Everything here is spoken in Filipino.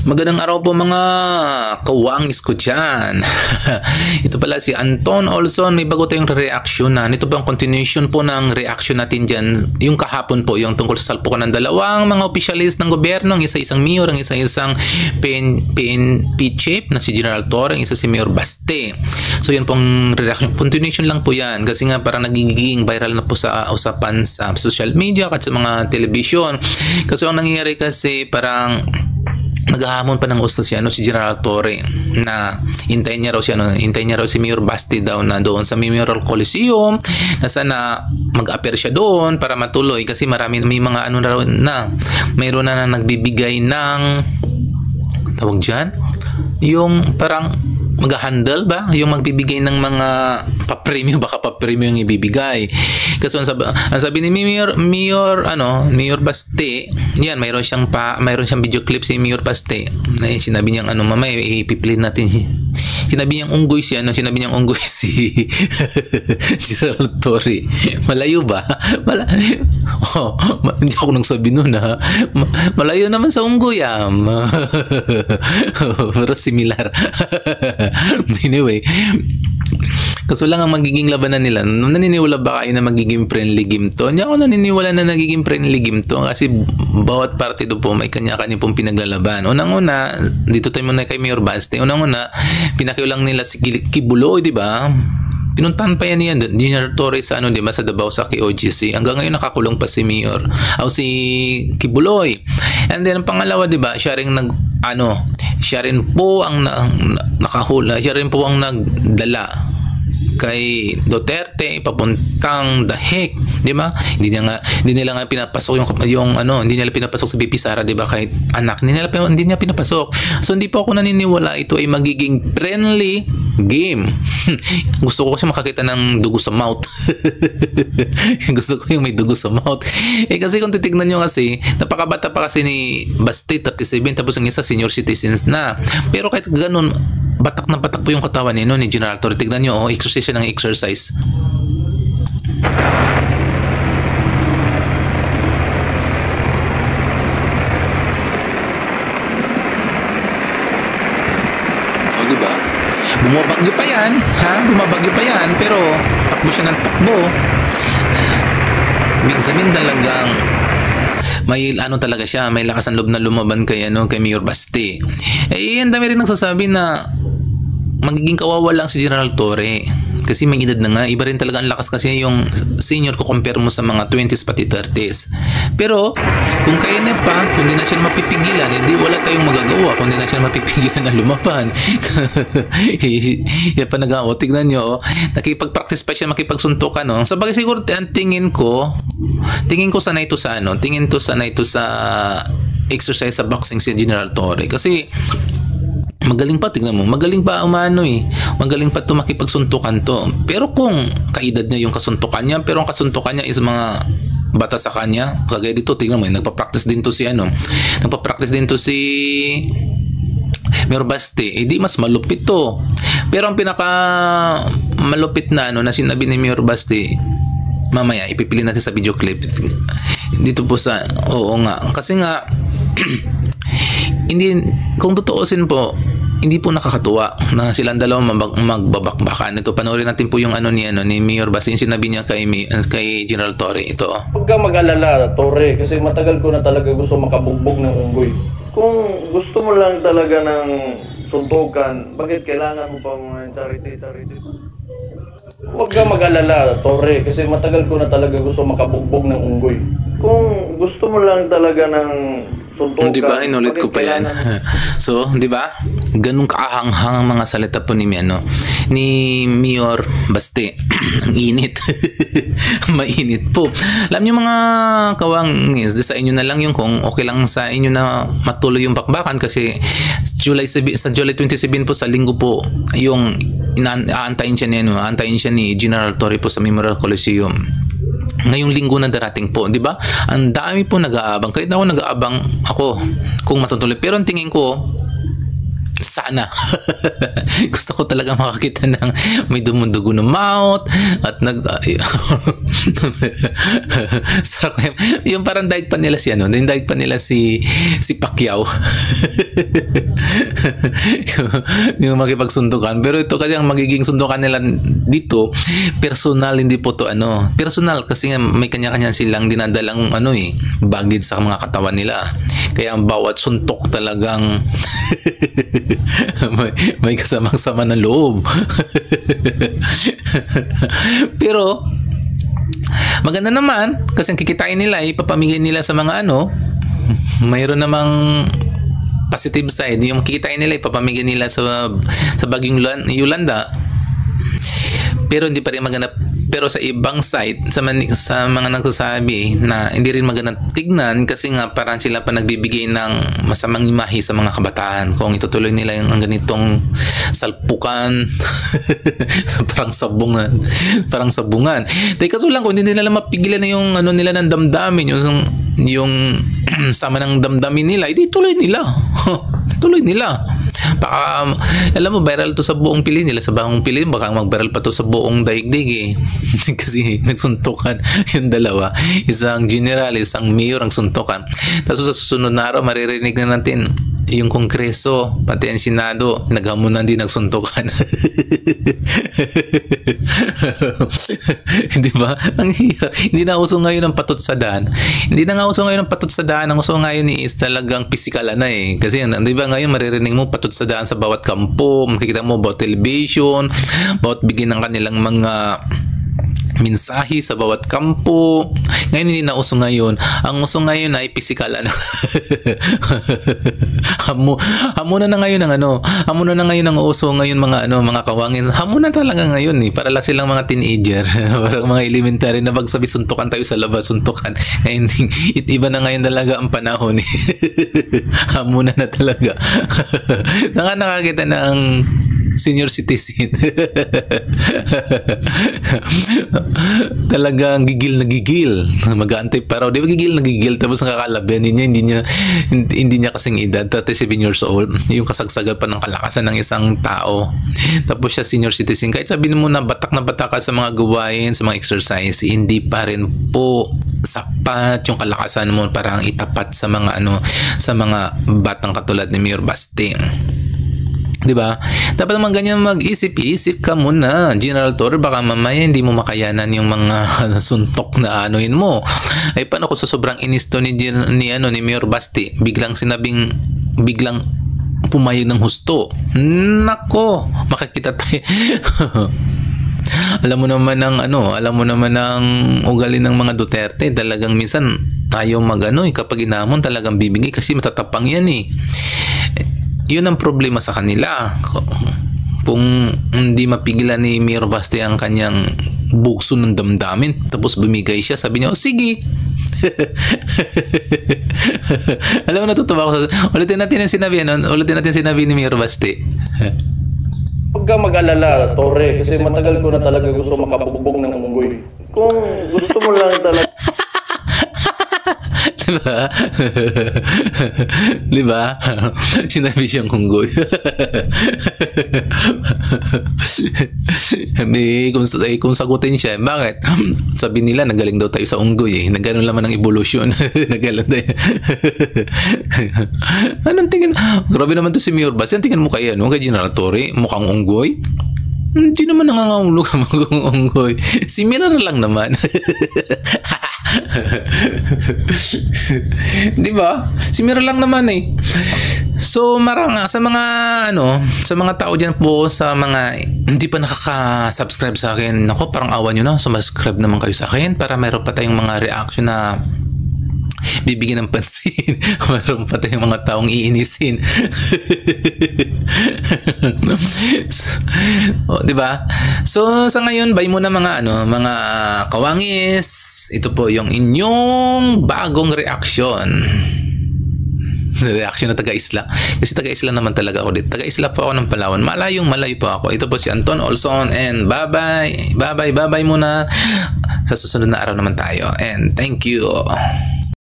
Magandang araw po mga kawangis ko dyan. Ito pala si Anton Olson. May bago tayong reaction na. Ito po ang continuation po ng reaction natin dyan. Yung kahapon po, yung tungkol sa salpukan ng dalawang mga opisyalis ng gobyerno. Ang isa-isang mayor, ang isa-isang PNP chief na si General Torre, ang isa si Mayor Baste. So yan pong reaction. Continuation lang po yan. Kasi nga parang nagiging viral na po sa usapan sa social media at sa mga television. Kasi ang nangyayari kasi parang naghahamon pa ng gusto si General Torre na hintayin niya raw si Mayor Basti daw na doon sa Memorial Coliseum na sana mag-appear siya doon para matuloy kasi may mga mayroon na nagbibigay ng tawag dyan yung parang mag-handle ba? Yung magbibigay ng mga pa-premium, baka pa-premium yung ibibigay. Kasi ang sabi ni Mayor Baste, yan, mayroon siyang video clip si Mayor Baste. Sinabi niyang mamaya ipiplay natin. Sinabi niyang unggoy si General Torre. Malayo ba? Hindi ako nagsabi nun ha. Malayo naman sa unggoy pero similar. Anyway, kaso lang ang magiging labanan nila. Naniniwala ba kayo na magiging friendly game to? Hindi ako naniniwala na nagiging friendly game to kasi bawat partido po may kanya-kanya pong pinaglalaban. Unang-una, dito tayo muna kay Mayor Baste. Unang-una, pinakiulang nila si Kibuloy, di ba? Pinuntahan pa yan General Torre sa di ba, sa Davao sa KOGC. Hanggang ngayon nakakulong pa si Mayor si Kibuloy. And then ang pangalawa, di ba, siya rin po ang nagdala kay Duterte papuntang The Hague, di ba? Hindi nila nga pinapasok hindi nila pinapasok si BP Sara, di ba? Kahit anak hindi niya pinapasok. So hindi po ako naniniwala ito ay magiging friendly game. Gusto ko kasi makakita ng dugo sa mouth. Gusto ko yung may dugo sa mouth. Kasi kung titignan nyo kasi, napakabata pa kasi ni Baste, 37, tapos ang isa senior citizens na. Pero kahit ganun, batak na batak po yung katawan ni General Torre. Tignan nyo, exercise ng exercise. Diba? Bumabagyo pa yan, pero takbo siya ng takbo. Ibig sabihin talagang may talaga siya, may lakas ang loob na lumaban kay Mayor Baste. Ang dami rin nagsasabi na magiging kawawa lang si General Torre. Kasi may edad na nga, iba rin talaga ang lakas kasi yung senior ko compare mo sa mga 20s pati 30s. Pero kung kaya niya pa, kung di na siya mapipigilan, hindi wala tayong magagawa kung di na siya mapipigilan na lumaban. Yan pa nagawa. Tignan nyo, nakipag-practice pa siya makipagsuntukan. Sa bagay siguro, tingin ko sanay ito sa exercise sa boxing si General Torre. Kasi magaling pa, tignan mo, magaling pa magaling pa makipagsuntukan to. Pero kung kaedad niya yung kasuntukan niya, pero ang kasuntukan niya is mga bata sa kanya, kagaya dito, tignan mo, nagpa-practice din to si Mayor Baste, di mas malupit to. Pero ang pinaka malupit na na sinabi ni Mayor Baste, mamaya ipipili natin sa video clip dito po sa, kasi nga kung tutuusin po, hindi po nakakatuwa na silang dalawang magbabakbakan. Ito, panoorin natin po yung ni Mayor Baste, yung sinabi niya kay General Torre. Ito. Huwag kang mag-alala, Torre, kasi matagal ko na talaga gusto makabugbog ng unggoy. Kung gusto mo lang talaga ng suntukan, bakit kailangan mo pa mga charity? Huwag kang mag-alala, Torre, kasi matagal ko na talaga gusto makabugbog ng unggoy. Kung gusto mo lang talaga ng suntukan, di ba? Inulit ko pa yan. So, di ba? Ganun kaahanghang ang mga salita po ni Mayor Baste. Ang init. Mainit po. Alam niyo mga kawangis, sa inyo na lang yung kung okay lang sa inyo na matuloy yung bakbakan kasi sa July 27 po sa linggo po yung aantayin siya ni General Torre po sa Memorial Coliseum. Ngayong linggo na darating po, di ba? Ang dami po nag-aabang. Kahit ako nag-aabang ako kung matutuloy. Pero ang tingin ko, Sana. Gusto ko talaga makakita ng may dumudugo ng mouth at sarap yung parang daig pa nila si ano, yung daig pa nila si Pacquiao. yung makipagsundukan. Pero ito kasi ang magiging sundukan nila dito, personal, hindi po to ano, personal kasi nga may kanya-kanya silang dinadalang baggage sa mga katawan nila. Kaya ang bawat suntok talagang may kasamang-sama ng loob. Pero maganda naman kasi ang kikitain nila ipapamigay nila sa mga mayroon namang positive side. Yung kikitain nila ipapamigay nila sa Bagyong Yolanda. Pero hindi pa rin maganda. Pero sa ibang site, sa mga nagsasabi na hindi rin magandang tignan kasi nga parang sila pa nagbibigay ng masamang imahe sa mga kabataan kung itutuloy nila yung ganitong salpukan. parang sabungan. Teka, kaso lang kung hindi nila mapigilan na yung nila ng damdamin, yung sama ng damdamin nila, edi tuloy nila. Tuloy nila. Baka, alam mo, viral to sa buong Pilipinas nila. Sa buong Pilipinas, baka mag-viral pa to sa buong daigdig kasi nagsuntukan yung dalawa. Isang general, isang mayor ang suntukan. Tapos sa susunod na araw, maririnig na natin yung Kongreso, pati ang Senado, naghamunan din nagsuntukan. Di ba? Ang hirap. Hindi na uso ngayon ang patot sa daan. Hindi na nga uso ngayon ang patot sa daan. Ang uso ngayon is talagang physical na Kasi di ba ngayon maririnig mo patot sa daan sa bawat kampo, makikita mo about television, about bigyan ng kanilang mga mensahe sa bawat kampo. Ngayon hindi na uso ngayon. Ang uso ngayon ay physical hamunan na ngayon ng hamunan na ngayon ang uso ngayon mga kawangin. Hamunan talaga ngayon para lang silang mga teenager. Parang mga elementary na magsabi suntukan tayo sa labas, suntukan. Ngayon iba na ngayon talaga ang panahon hamunan na talaga. Nakakita ng senior citizen. Talagang gigil na gigil. Mag-aantay pa raw. Di ba gigil na gigil? Tapos nakakalaban niya, hindi niya kasing edad, 37 years old. Yung kasagsagan pa ng kalakasan ng isang tao. Tapos siya senior citizen. Kahit sabihin mo na batak ka sa mga gawain, sa mga exercise, hindi pa rin po sapat yung kalakasan mo para itapat sa mga sa mga batang katulad ni Mayor Basti. Diba? Dapat naman ganyan mag-isip-isip ka muna, General Torre, baka mamaya hindi mo makayanan yung mga suntok na mo. Ay paano kung sa sobrang inisto ni Mayor Basti, biglang pumayag ng husto. Nako, makikita tayo. Alam mo naman ng ugali ng mga Duterte, talagang minsan tayo kapag inamon talagang bibigay kasi matatapang yan Yun ang problema sa kanila. Kung hindi mapigilan ni Mayor Basti ang kanyang bugso ng damdamin, tapos bumigay siya, sabi niya, sige. Alam mo, natutuwa ako. Ulitin natin sinabi ni Mayor Basti. Huwag ka mag-alala, Torre, kasi matagal ko na talaga gusto makabugbog ng unggoy. Kung gusto mo lang talaga Diba? Diba? Sinabi siyang unggoy. Kung sagutin siya, bakit? Sabi nila, nagaling daw tayo sa unggoy Nagganon naman ng evolution. Nagaling tayo. Anong tingin? Grabe naman to si Mayor Basti. Anong tingin mo kay General Torre? Mukhang unggoy? Hindi naman nangangahulog ang mag-unggoy. Si Mira lang naman. Di ba? Si Mira lang naman So sa mga tao diyan po, sa mga hindi pa nakaka-subscribe sa akin, nako, parang awan niyo na, subscribe naman kayo sa akin para meron pa tayong mga reaction na bibigyan ng pansin. Meron pa tayong mga taong iinisin. Di ba? So sa ngayon, bye muna mga kawangis. Ito po yung inyong bagong reaction na taga-isla. Kasi taga-isla naman talaga ako dito. Taga-isla po ako ng Palawan. Malayo po ako. Ito po si Anton Olson, and bye-bye muna. Sa susunod na araw naman tayo. And thank you.